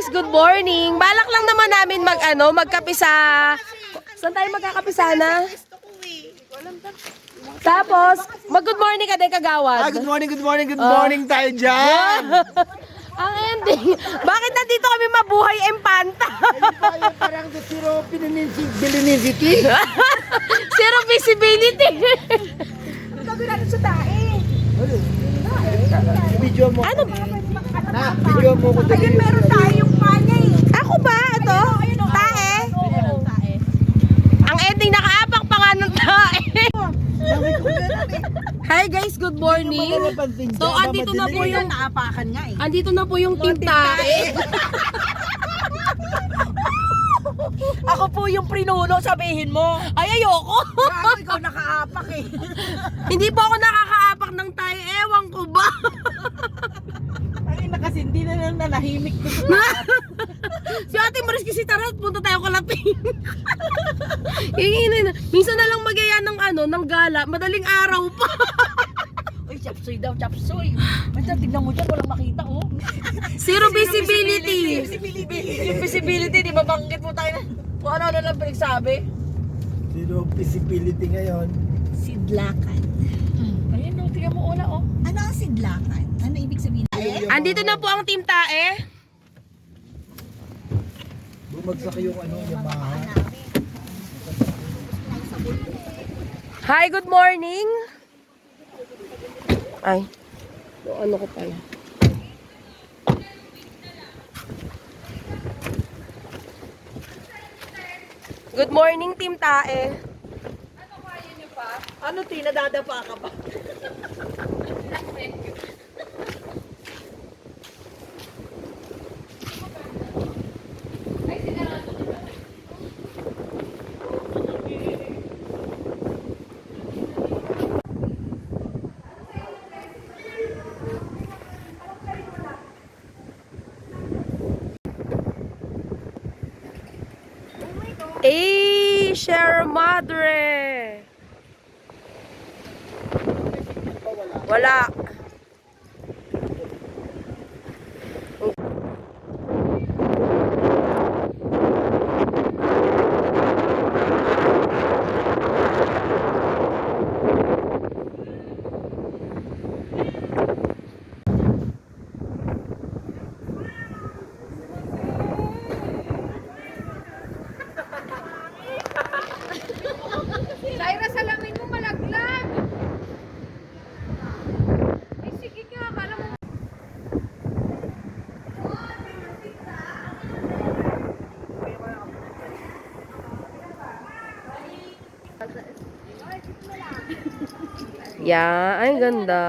guys, good morning. Balak lang naman namin magkape sa... Saan tayo magkakape sana? Tapos, mag-good morning ka din, Kagawad. Good morning tayo dyan. Ang ending, bakit nandito kami mabuhay empanta? Parang the zero visibility. Zero visibility. Video mo. Ano? Video mo ko dali. Meron tayong panya eh. Ako ba? Ito? Tae? Ang ending, nakaapak pa nga ng tae. Hi guys, good morning. So, andito na po yung... Naapakan nga eh. Andito na po yung team tae. Ako po yung prinuno, sabihin mo. Ay, ayoko. Ako ikaw nakaapak eh. Hindi po ako nakakaapak ng tae. Ewan ko ba? Ay, kasi hindi na nanahimik ko. Si Ate Maris kasi tara, punta tayo kalapin. Minsan na lang magaya ng gala, madaling araw pa. Uy, chapsoy daw, chapsoy. Basta tignan mo dyan, walang makita oh. Zero visibility. Yung visibility, di ba banggit mo tayo na kung ano lang pinagsabi? Zero visibility ngayon. Sidlakan. Ayun oh, tignan mo una oh. Ano ang sidlakan? Ano ibig sabihin? Andito na po ang team tae. Bumagsak yung Yamaha. Hi, good morning. Ay, ano ko pala. Good morning, team tae. Ano Tina, dadapa ka ba? Eh, Sierra Madre. Wala. Syra, salamin mo malaglag. Eh, sige ka, akala mo. Yeah, ay ganda.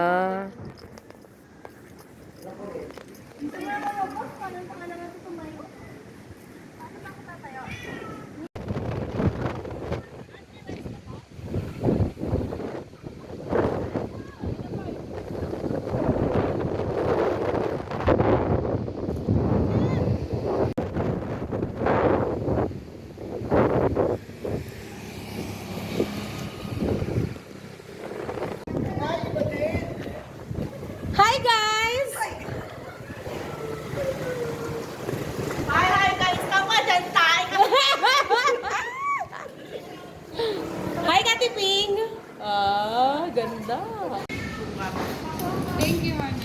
Hi guys! Hi guys, tama dyan tayo. Hi Kati Ping! Ah, ganda. Thank you, honey.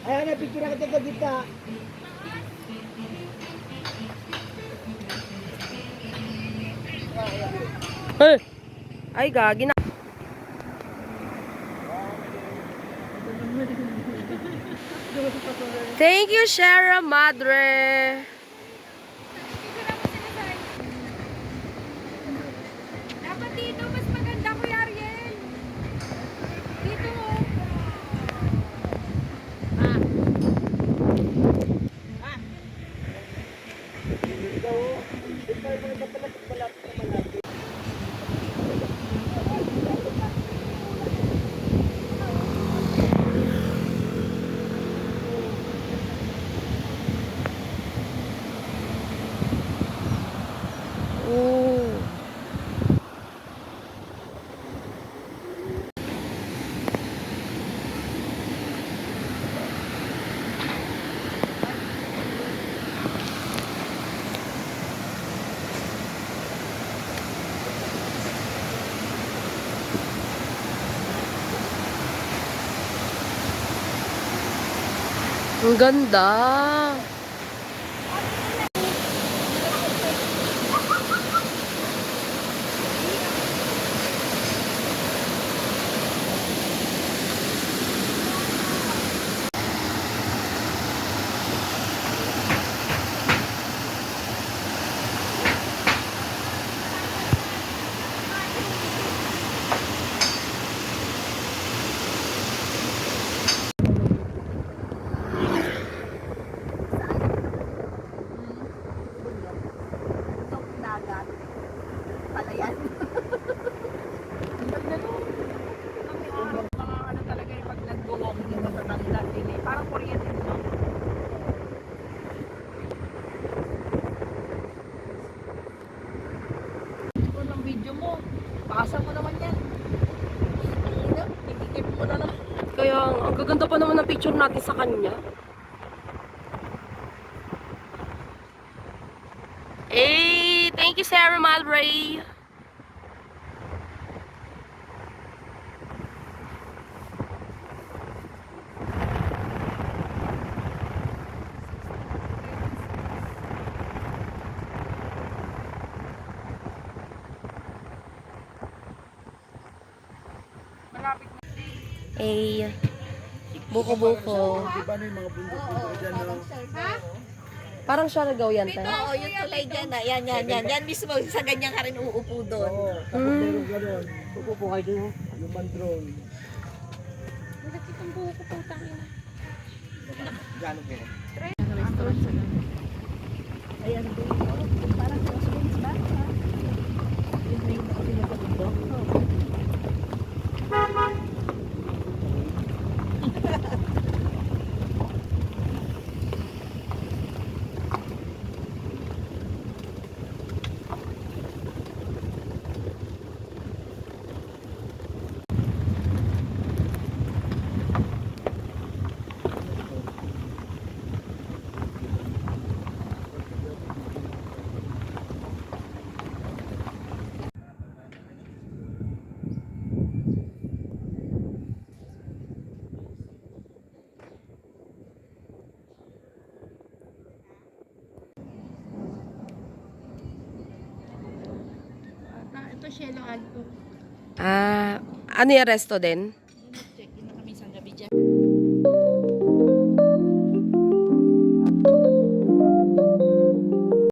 Ayan na, picture na kita sa gitna. Eh! Ay, gagi na. Thank you, Shara Madre. Dapat dito, mas maganda, Kuya Ariel. Dito, oh. Oh. Ang ganda. Dagat. Palayan. Mga ano talaga yung pag nag-walk din sa tanggal din eh. Parang kuryente mo. Ito ng video mo. Pasa mo naman yan. Ikikip mo na lang. Kaya ang gaganda pa naman ng picture natin sa kanya. Hey, thank you, Sarah Malbray. Malapit na. Hey, buko-buko. Di ba na yung mga bundok-bundok dyan, no? Parang siya nagaw yan, tayo. Oo, yung tulay dyan. Yan mismo. Sa ganyan ka rin uupo doon. Oo, tapos meron gano'n. Pupupo kayo doon. Yung mandrol. Nakikitang buho ko po, tangin. Gano'n po. Ayan doon. Parang crossroads ba? Yung may pinagabundok. Ito, Shelo Alto. Ah, ano yung resto din?